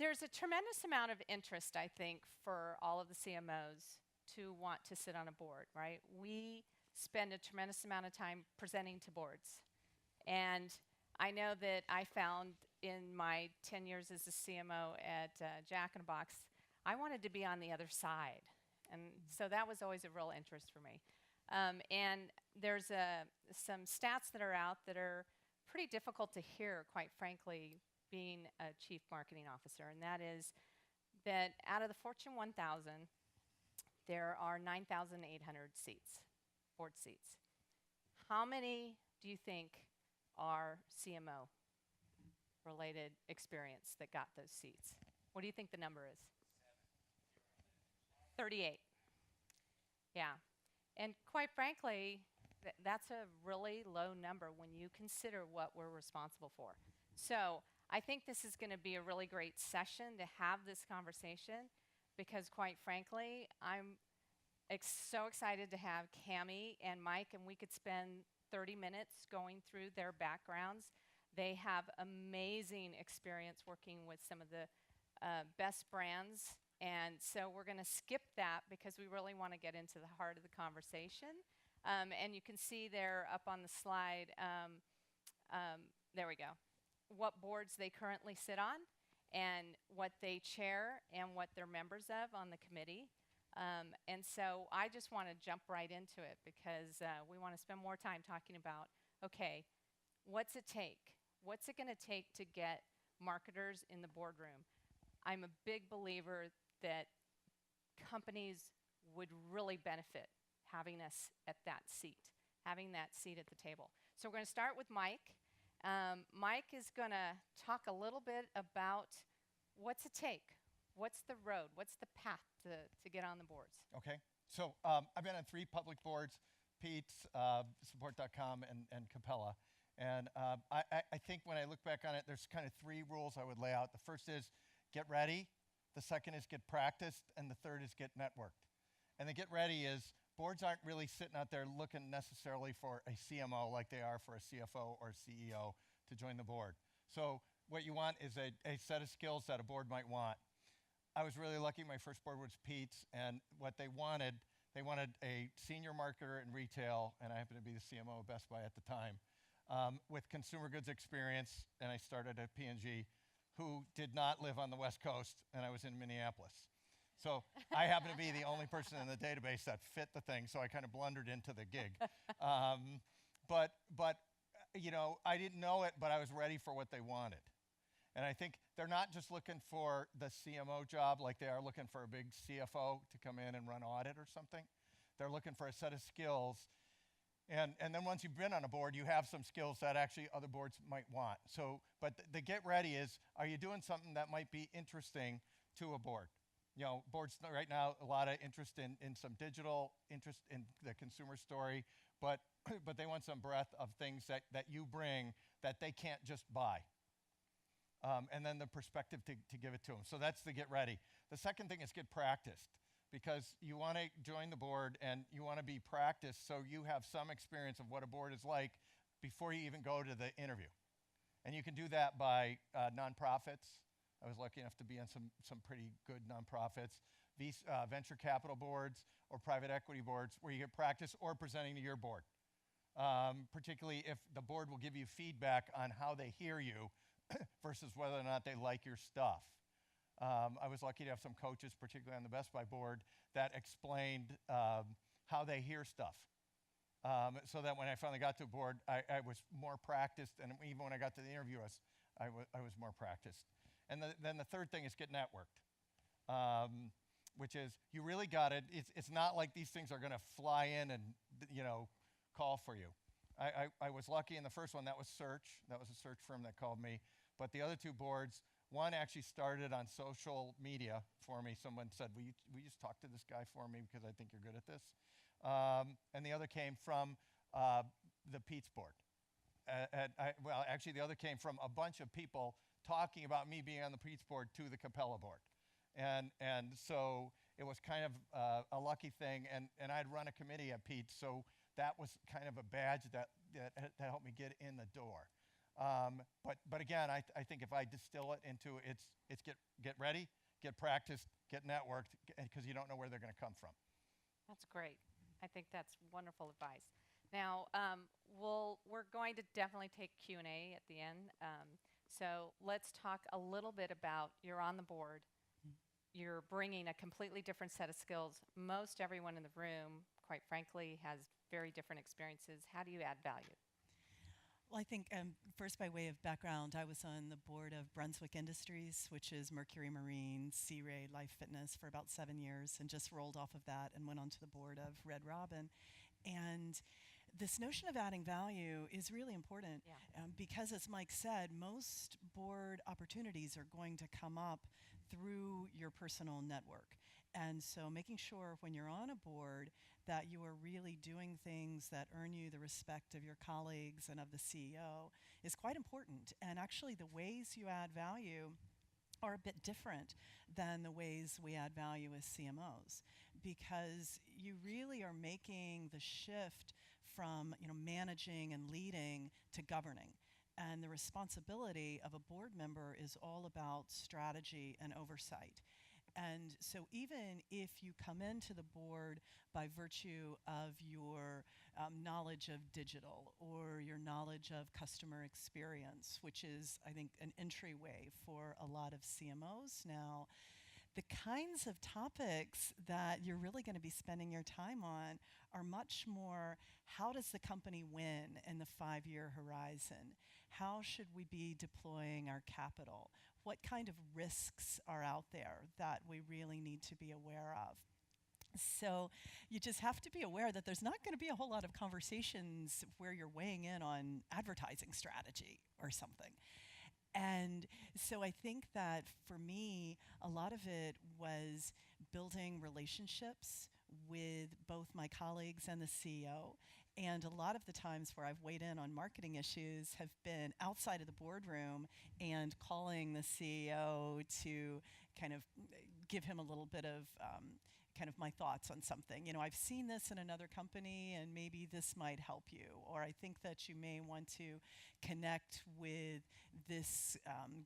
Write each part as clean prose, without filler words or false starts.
there's a tremendous amount of interest, I think, for all of the CMOs to want to sit on a board, right? We spend a tremendous amount of time presenting to boards. And I know that I found in my 10 years as a CMO at Jack in the Box, I wanted to be on the other side. And so that was always a real interest for me. And there's some stats that are out that are pretty difficult to hear, quite frankly, being a chief marketing officer. And that is that out of the Fortune 1000, there are 9,800 seats, board seats. How many do you think are CMO related experience that got those seats? What do you think the number is? 38. Yeah. And quite frankly, that's a really low number when you consider what we're responsible for. So I think this is going to be a really great session to have this conversation because quite frankly, I'm so excited to have Cammie and Mike, and we could spend 30 minutes going through their backgrounds. They have amazing experience working with some of the best brands. And so we're going to skip that because we really want to get into the heart of the conversation. And you can see there up on the slide, there we go, what boards they currently sit on and what they chair and what they're members of on the committee. And so I just want to jump right into it because we want to spend more time talking about, okay, what's it take? What's it going to take to get marketers in the boardroom? I'm a big believer that companies would really benefit having us at that seat, having that seat at the table. So we're going to start with Mike. Mike is going to talk a little bit about what's it take, what's the road, what's the path to get on the boards. Okay, so I've been on 3 public boards, Pete's, Support.com, and Capella. And I think when I look back on it, there's kind of 3 rules I would lay out. The first is get ready. The second is get practiced. And the third is get networked. And the get ready is boards aren't really sitting out there looking necessarily for a CMO like they are for a CFO or a CEO to join the board. So what you want is a set of skills that a board might want. I was really lucky. My first board was Pete's. And what they wanted a senior marketer in retail, and I happened to be the CMO of Best Buy at the time, with consumer goods experience, and I started at P&G, who did not live on the West Coast, and I was in Minneapolis. So I happened to be the only person in the database that fit the thing, so I kind of blundered into the gig. But you know, I didn't know it, but I was ready for what they wanted. And I think they're not just looking for the CMO job like they are looking for a big CFO to come in and run audit or something. They're looking for a set of skills. And then once you've been on a board, you have some skills that actually other boards might want. So, but the get ready is, are you doing something that might be interesting to a board? You know, boards right now, a lot of interest in some digital, interest in the consumer story, but they want some breadth of things that you bring that they can't just buy. And then the perspective to give it to them. So that's the get ready. The second thing is get practiced, because you want to join the board and you want to be practiced so you have some experience of what a board is like before you even go to the interview. And you can do that by nonprofits. I was lucky enough to be on some pretty good nonprofits, venture capital boards or private equity boards where you get practice, or presenting to your board. Particularly if the board will give you feedback on how they hear you versus whether or not they like your stuff. I was lucky to have some coaches, particularly on the Best Buy board, that explained how they hear stuff. So that when I finally got to a board, I was more practiced, and even when I got to the interview, I was more practiced. And then the third thing is get networked, which is you really got it. It's not like these things are going to fly in and call for you. I was lucky in the first one. That was Search. That was a search firm that called me. But the other 2 boards, one actually started on social media for me. Someone said, will you just talk to this guy for me because I think you're good at this? And the other came from the Pete's board. Well, actually, the other came from a bunch of people talking about me being on the Pete's board to the Capella board. And so it was kind of a lucky thing. And I'd run a committee at Pete's, so that was kind of a badge that helped me get in the door. But again, I think if I distill it into it's get ready, get practiced, get networked, because you don't know where they're going to come from. That's great. I think that's wonderful advice. Now, we're going to definitely take Q&A at the end. So let's talk a little bit about you're on the board. You're bringing a completely different set of skills. Most everyone in the room, quite frankly, has very different experiences. How do you add value? Well, I think first, by way of background, I was on the board of Brunswick Industries, which is Mercury Marine, Sea Ray, Life Fitness for about 7 years, and just rolled off of that and went onto the board of Red Robin. And this notion of adding value is really important because, as Mike said, most board opportunities are going to come up through your personal network. And so making sure when you're on a board that you are really doing things that earn you the respect of your colleagues and of the CEO is quite important. And actually the ways you add value are a bit different than the ways we add value as CMOs, because you really are making the shift from managing and leading to governing. And the responsibility of a board member is all about strategy and oversight. And so even if you come into the board by virtue of your knowledge of digital or your knowledge of customer experience, which is, I think, an entryway for a lot of CMOs now, the kinds of topics that you're really going to be spending your time on are much more, how does the company win in the 5-year horizon? How should we be deploying our capital? What kind of risks are out there that we really need to be aware of? So you just have to be aware that there's not going to be a whole lot of conversations where you're weighing in on advertising strategy or something. And so I think that for me, a lot of it was building relationships with both my colleagues and the CEO. And a lot of the times where I've weighed in on marketing issues have been outside of the boardroom and calling the CEO to kind of give him a little bit of kind of my thoughts on something. I've seen this in another company and maybe this might help you. Or I think that you may want to connect with this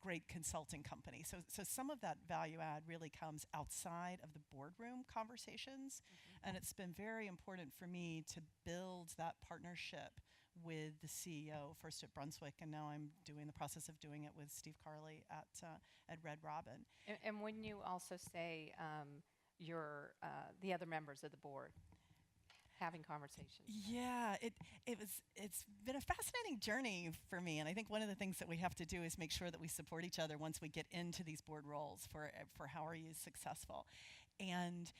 great consulting company. So some of that value add really comes outside of the boardroom conversations. And it's been very important for me to build that partnership with the CEO, first at Brunswick, and now I'm doing the process of doing it with Steve Carley at Red Robin. And when you also say the other members of the board having conversations. Yeah, it's been a fascinating journey for me, and I think one of the things that we have to do is make sure that we support each other once we get into these board roles for how are you successful. And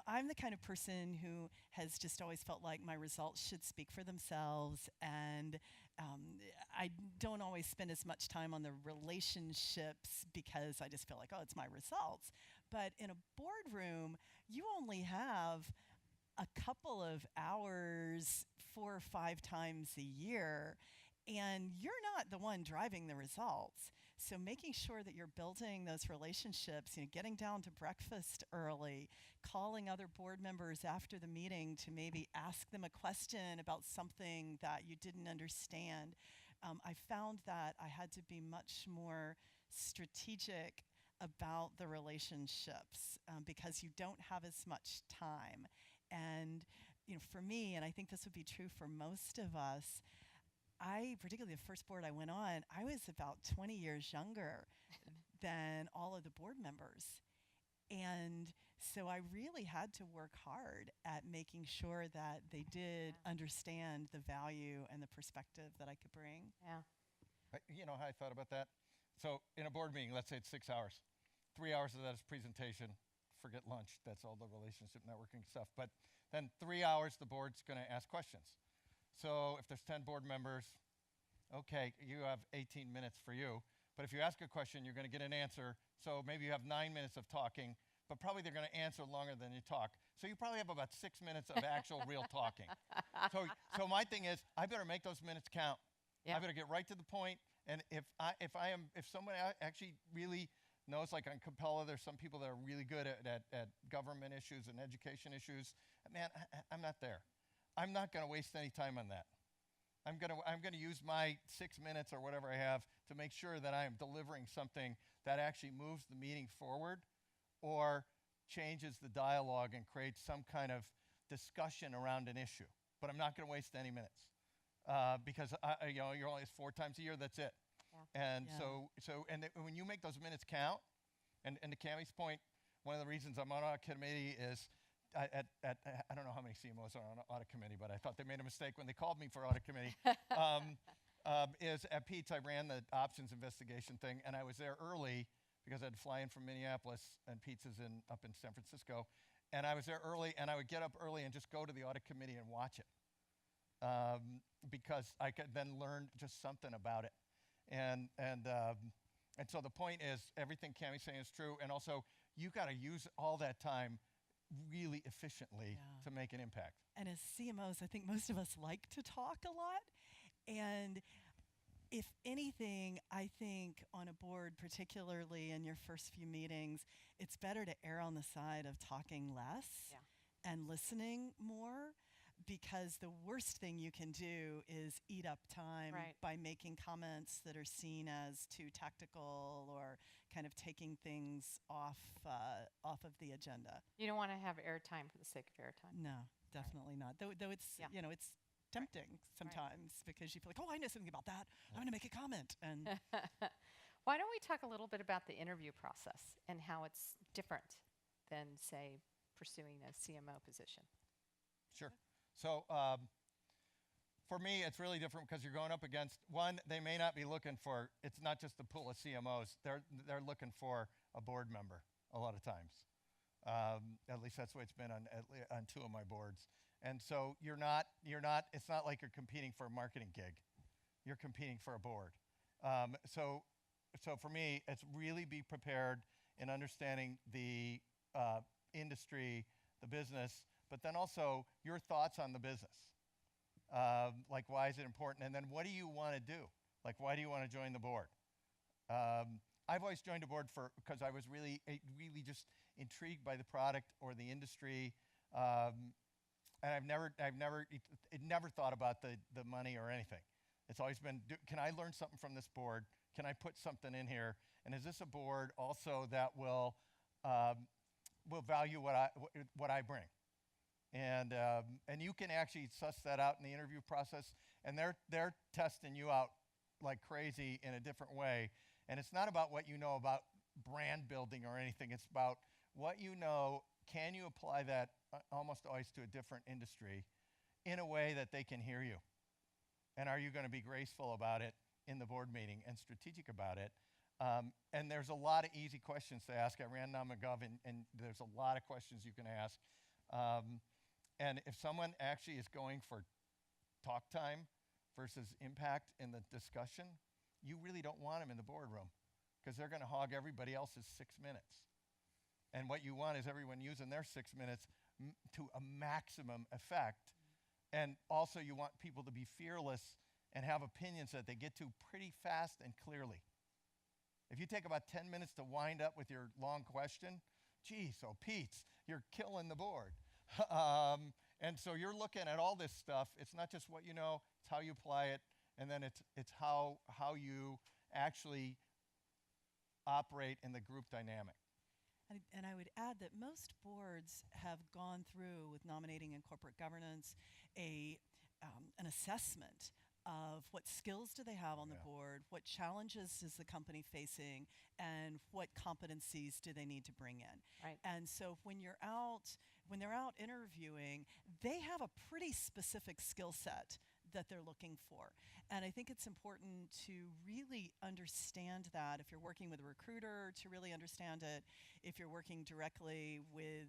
I'm the kind of person who has just always felt like my results should speak for themselves, and I don't always spend as much time on the relationships because I just feel like, oh, it's my results. But in a boardroom, you only have a couple of hours 4 or 5 times a year, and you're not the one driving the results. So making sure that you're building those relationships, getting down to breakfast early, calling other board members after the meeting to maybe ask them a question about something that you didn't understand. I found that I had to be much more strategic about the relationships because you don't have as much time. And for me, and I think this would be true for most of us, particularly the first board I went on, I was about 20 years younger than all of the board members. And so I really had to work hard at making sure that they did understand the value and the perspective that I could bring. Yeah. You know how I thought about that? So in a board meeting, let's say it's 6 hours. 3 hours of that is presentation. Forget lunch. That's all the relationship networking stuff. But then 3 hours, the board's going to ask questions. So if there's 10 board members, okay, you have 18 minutes for you. But if you ask a question, you're going to get an answer. So maybe you have 9 minutes of talking, but probably they're going to answer longer than you talk. So you probably have about 6 minutes of actual real talking. So my thing is, I better make those minutes count. I better get right to the point. And if someone actually really knows, like on Capella, there's some people that are really good at government issues and education issues. Man, I'm not there. I'm not going to waste any time on that. I'm gonna use my 6 minutes or whatever I have to make sure that I am delivering something that actually moves the meeting forward, or changes the dialogue and creates some kind of discussion around an issue. But I'm not going to waste any minutes because you're only 4 times a year. That's it. Yeah. And Yeah. when you make those minutes count, and to Cammie's point, one of the reasons I'm on audit committee is I don't know how many CMOs are on audit committee, but I thought they made a mistake when they called me for audit committee. Is at Pete's, I ran the options investigation thing, and I was there early because I had to fly in from Minneapolis, and Pete's is up in San Francisco. And I was there early, and I would get up early and just go to the audit committee and watch it because I could then learn just something about it. And so the point is, everything Cammie's saying is true, and also you got to use all that time really efficiently to make an impact. And as CMOs, I think most of us like to talk a lot. And if anything, I think on a board, particularly in your first few meetings, it's better to err on the side of talking less and listening more, because the worst thing you can do is eat up time by making comments that are seen as too tactical or kind of taking things off of the agenda. You don't want to have airtime for the sake of airtime. No, definitely not. Though it's it's tempting sometimes because you feel like, oh, I know something about that. I'm going to make a comment. And why don't we talk a little bit about the interview process and how it's different than, say, pursuing a CMO position? Sure. So for me, it's really different because you're going up against, one, they may not be looking for, it's not just a pool of CMOs. They're looking for a board member a lot of times. At least that's the way it's been on 2 of my boards. And so it's not like you're competing for a marketing gig. You're competing for a board. So for me, it's really be prepared in understanding the industry, the business, but then also your thoughts on the business. Like, why is it important? And then what do you want to do? Like, why do you want to join the board? I've always joined a board because I was really just intrigued by the product or the industry. And I've never thought about the money or anything. It's always been, can I learn something from this board? Can I put something in here? And is this a board also that will value what I bring? And you can actually suss that out in the interview process. And they're testing you out like crazy in a different way. And it's not about what you know about brand building or anything. It's about what you know. Can you apply that almost always to a different industry in a way that they can hear you? And are you going to be graceful about it in the board meeting and strategic about it? And there's a lot of easy questions to ask. I ran NomGov, and there's a lot of questions you can ask. And if someone actually is going for talk time versus impact in the discussion, you really don't want them in the boardroom because they're going to hog everybody else's 6 minutes. And what you want is everyone using their 6 minutes to a maximum effect. And also you want people to be fearless and have opinions that they get to pretty fast and clearly. If you take about 10 minutes to wind up with your long question, gee, so Pete's, you're killing the board. And so you're looking at all this stuff. It's not just what you know, it's how you apply it, and then it's how you actually operate in the group dynamic. And I would add that most boards have gone through, with nominating and corporate governance, an assessment of what skills do they have on the board, what challenges is the company facing, and what competencies do they need to bring in. Right. And so when they're out interviewing, they have a pretty specific skill set that they're looking for. And I think it's important to really understand that if you're working with a recruiter, to really understand it. If you're working directly with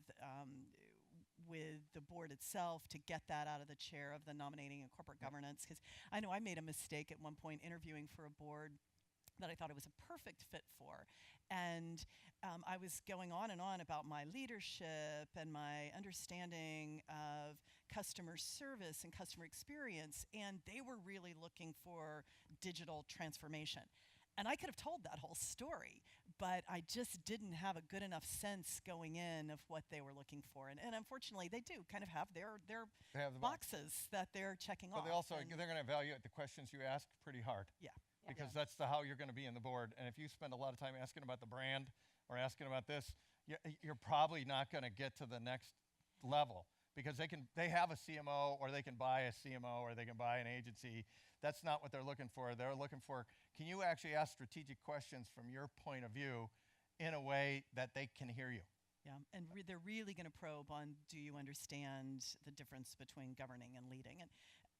the board itself, to get that out of the chair of the nominating and corporate governance. Because I know I made a mistake at one point interviewing for a board that I thought it was a perfect fit for. And I was going on and on about my leadership and my understanding of customer service and customer experience, and they were really looking for digital transformation. And I could have told that whole story, but I just didn't have a good enough sense going in of what they were looking for. And unfortunately, they do kind of have their They have the box. boxes that they're checking But off. they also, and- they're going to evaluate the questions you ask pretty hard. yeah. Because that's how you're going to be in the board. And if you spend a lot of time asking about the brand or asking about this, you're probably not going to get to the next level, because they have a CMO, or they can buy a CMO, or they can buy an agency. That's not what they're looking for. They're looking for, can you actually ask strategic questions from your point of view in a way that they can hear you? Yeah, and they're really going to probe on, do you understand the difference between governing and leading and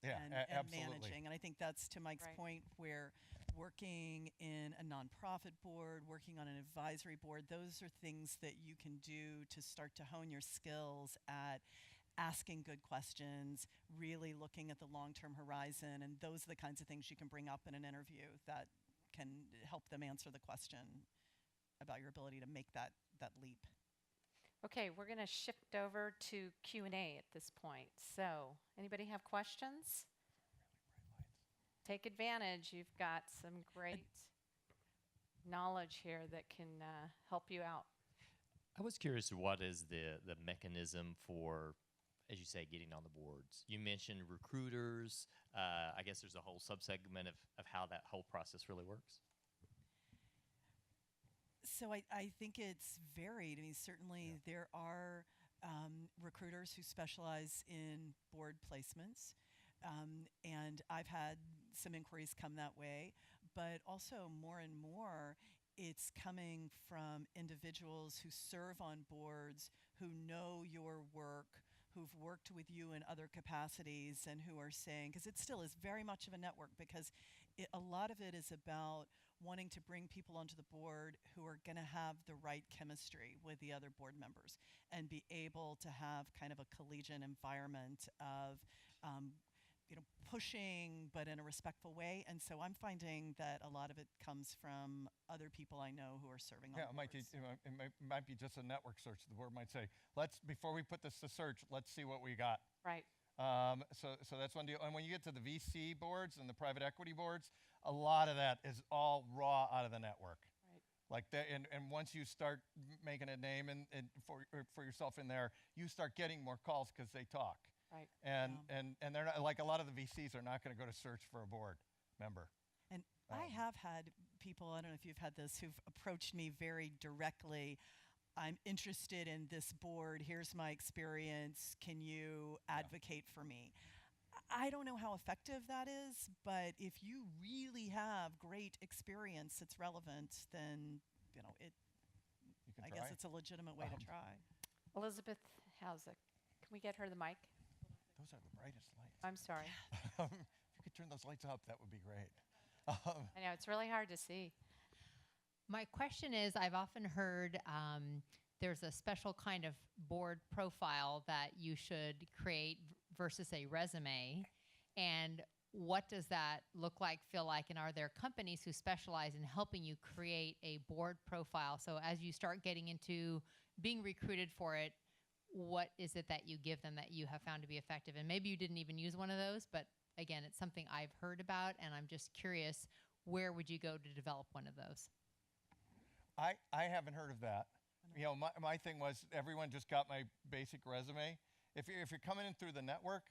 Absolutely. managing? And I think that's to Mike's Right. point, where working in a nonprofit board, working on an advisory board, those are things that you can do to start to hone your skills at asking good questions, really looking at the long-term horizon, and those are the kinds of things you can bring up in an interview that can help them answer the question about your ability to make that leap. Okay, we're going to shift over to Q&A at this point. So, anybody have questions? Take advantage. You've got some great knowledge here that can help you out. I was curious, what is the mechanism for, as you say, getting on the boards? You mentioned recruiters. I guess there's a whole subsegment of how that whole process really works. So I think it's varied. I mean, certainly there are recruiters who specialize in board placements, and I've had some inquiries come that way, but also more and more it's coming from individuals who serve on boards, who know your work, who've worked with you in other capacities, and who are saying, because it still is very much of a network, because a lot of it is about wanting to bring people onto the board who are going to have the right chemistry with the other board members and be able to have kind of a collegiate environment of pushing, but in a respectful way. And so I'm finding that a lot of it comes from other people I know who are serving on Yeah, it might be just a network search. The board might say, before we put this to search, let's see what we got. Right. So that's one deal. And when you get to the VC boards and the private equity boards, a lot of that is all raw out of the network. Right. Like that, and once you start making a name and for yourself in there, you start getting more calls because they talk. Right. And they're not, like, a lot of the VCs are not going to go to search for a board member. And I have had people, I don't know if you've had this, who've approached me very directly. I'm interested in this board. Here's my experience. Can you advocate for me? I don't know how effective that is, but if you really have great experience that's relevant, then I guess it's a legitimate way to try. Elizabeth Housick, can we get her the mic? Those are the brightest lights. I'm sorry. If you could turn those lights up, that would be great. I know, it's really hard to see. My question is, I've often heard there's a special kind of board profile that you should create versus a resume. And what does that look like, feel like, and are there companies who specialize in helping you create a board profile? So as you start getting into being recruited for it, what is it that you give them that you have found to be effective? And maybe you didn't even use one of those, but again, it's something I've heard about, and I'm just curious, where would you go to develop one of those? I haven't heard of that. My thing was, everyone just got my basic resume. If you're coming in through the network,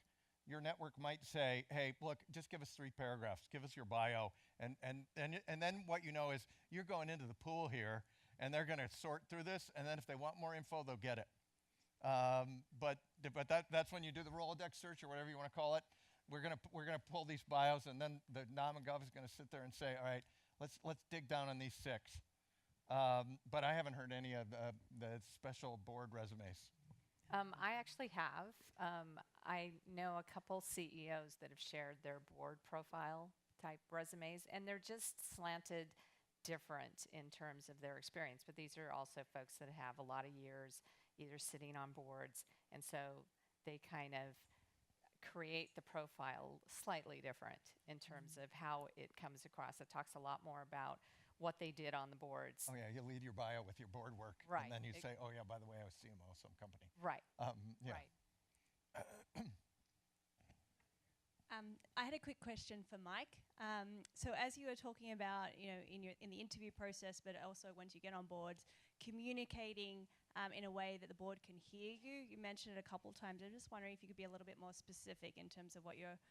your network might say, hey, look, just give us 3 paragraphs, give us your bio, and then what you know is you're going into the pool here, and they're going to sort through this, and then if they want more info, they'll get it. But that's when you do the Rolodex search, or whatever you want to call it. We're gonna pull these bios, and then the nom and gov is gonna sit there and say, all right, let's dig down on these 6. But I haven't heard any of the special board resumes. I actually have. I know a couple CEOs that have shared their board profile type resumes, and they're just slanted different in terms of their experience. But these are also folks that have a lot of years either sitting on boards, and so they kind of create the profile slightly different in terms of how it comes across. It talks a lot more about what they did on the boards. Oh yeah, you lead your bio with your board work, Right. and then you say, oh yeah, by the way, I was CMO of some company. Right. Yeah. Right. I had a quick question for Mike. So as you were talking about, in the interview process, but also once you get on board, communicating in a way that the board can hear you. You mentioned it a couple times. I'm just wondering if you could be a little bit more specific in terms of what you're,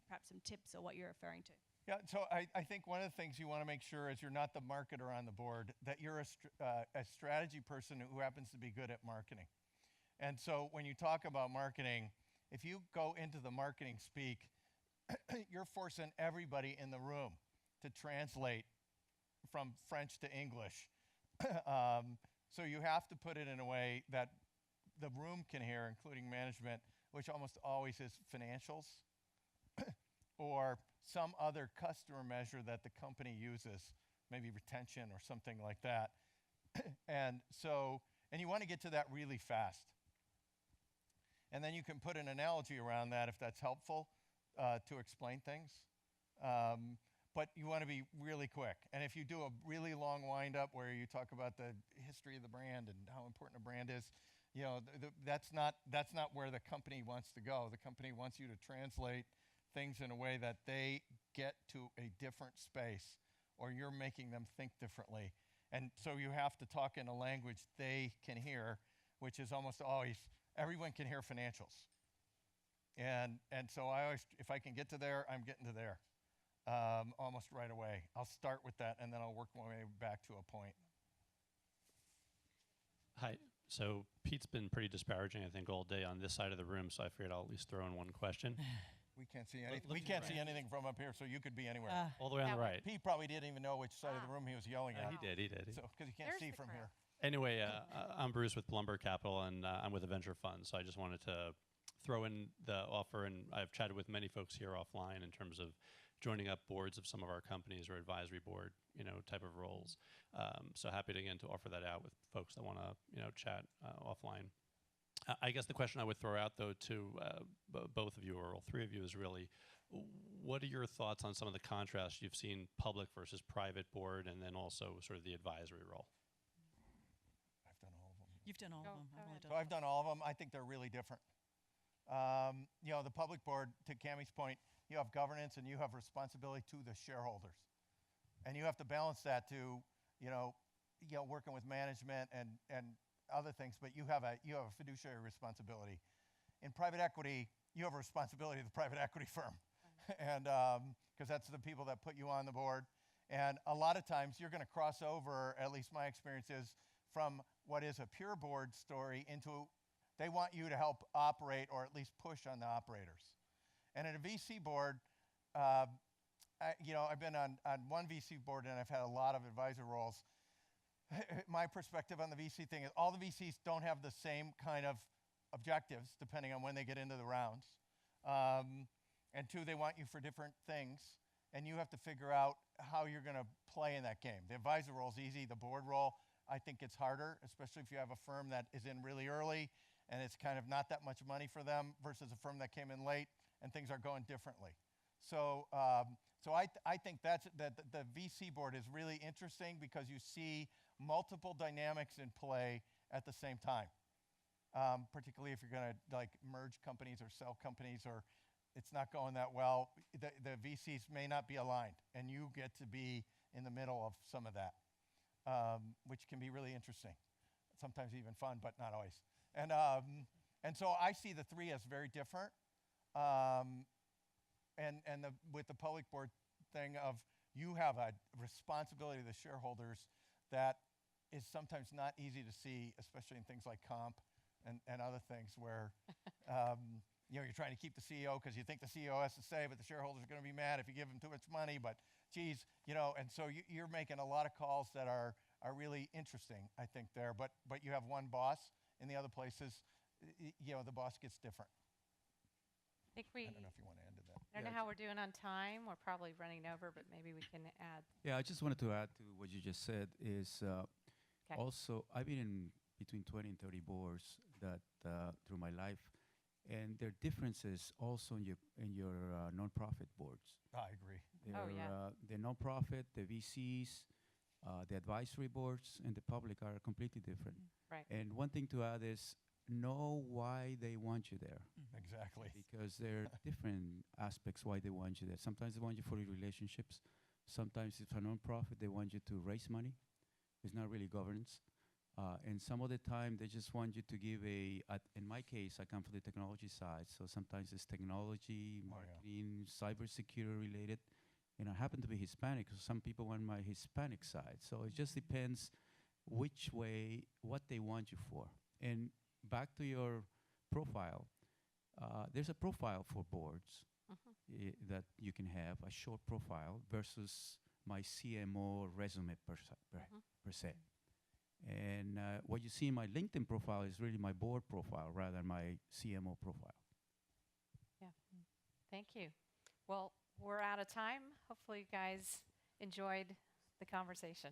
perhaps some tips or what you're referring to. Yeah, so I think one of the things you want to make sure is you're not the marketer on the board, that you're a strategy person who happens to be good at marketing. And so when you talk about marketing, if you go into the marketing speak, you're forcing everybody in the room to translate from French to English. So you have to put it in a way that the room can hear, including management, which almost always is financials or some other customer measure that the company uses, maybe retention or something like that. And you want to get to that really fast. And then you can put an analogy around that if that's helpful to explain things. But you want to be really quick. And if you do a really long wind-up where you talk about the history of the brand and how important a brand is, that's not where the company wants to go. The company wants you to translate things in a way that they get to a different space, or you're making them think differently. And so you have to talk in a language they can hear, which is almost always, everyone can hear financials. And so I always, if I can get to there, I'm getting to there almost right away. I'll start with that, and then I'll work my way back to a point. Hi. So Pete's been pretty disparaging, I think, all day on this side of the room, so I figured I'll at least throw in one question. We can't see anything. We can't see anything from up here, so you could be anywhere. All the way on the right. Pete probably didn't even know which side of the room he was yelling at. He did. So because he can't There's see the from crowd. here. Anyway, I'm Bruce with Lumber Capital, and I'm with a venture fund, so I just wanted to throw in the offer, and I've chatted with many folks here offline in terms of joining up boards of some of our companies or advisory board, type of roles. So happy to, again, to offer that out with folks that want to, chat offline. I guess the question I would throw out, though, to both of you or all three of you is really, what are your thoughts on some of the contrasts you've seen public versus private board, and then also sort of the advisory role? I've done all of them. You've done all Go of them. I've only So done I've done all of them. I think they're really different. The public board, to Cammie's point, you have governance and you have responsibility to the shareholders. And you have to balance that to, working with management and other things, but you have a fiduciary responsibility. In private equity, you have a responsibility to the private equity firm. And because that's the people that put you on the board. And a lot of times you're going to cross over, at least my experience is, from what is a pure board story into they want you to help operate or at least push on the operators. And at a VC board, I've been on one VC board and I've had a lot of advisor roles. My perspective on the VC thing is all the VCs don't have the same kind of objectives depending on when they get into the rounds. And two, they want you for different things. And you have to figure out how you're going to play in that game. The advisor role is easy. The board role, I think it's harder, especially if you have a firm that is in really early and it's kind of not that much money for them versus a firm that came in late and things are going differently. So I think that the VC board is really interesting because you see multiple dynamics in play at the same time, particularly if you're going to merge companies or sell companies or it's not going that well. The VCs may not be aligned, and you get to be in the middle of some of that, which can be really interesting. Sometimes even fun, but not always. And so I see the three as very different. With the public board thing of you have a responsibility to the shareholders that is sometimes not easy to see, especially in things like comp and other things where you're trying to keep the CEO because you think the CEO has to say, but the shareholders are going to be mad if you give them too much money. But geez, and so you're making a lot of calls that are really interesting, I think there. But you have one boss. In the other places, the boss gets different. I think I don't know if you want to end to that. I don't know how we're doing on time. We're probably running over, but maybe we can add. Yeah, I just wanted to add to what you just said is also I've been in between 20 and 30 boards that through my life, and there are differences also in your nonprofit boards. I agree. The nonprofit, the VCs, the advisory boards, and the public are completely different. Right. And one thing to add is know why they want you there. Exactly. Because there are different aspects why they want you there. Sometimes they want you for your relationships. Sometimes it's a non-profit. They want you to raise money. It's not really governance. And some of the time they just want you to give in my case, I come from the technology side. So sometimes it's technology, marketing, cybersecurity related. And I happen to be Hispanic, so some people want my Hispanic side. So it just depends which way, what they want you for. And back to your profile, there's a profile for boards that you can have, a short profile versus my CMO resume per se. And what you see in my LinkedIn profile is really my board profile rather than my CMO profile. Yeah. Thank you. Well, we're out of time. Hopefully you guys enjoyed the conversation.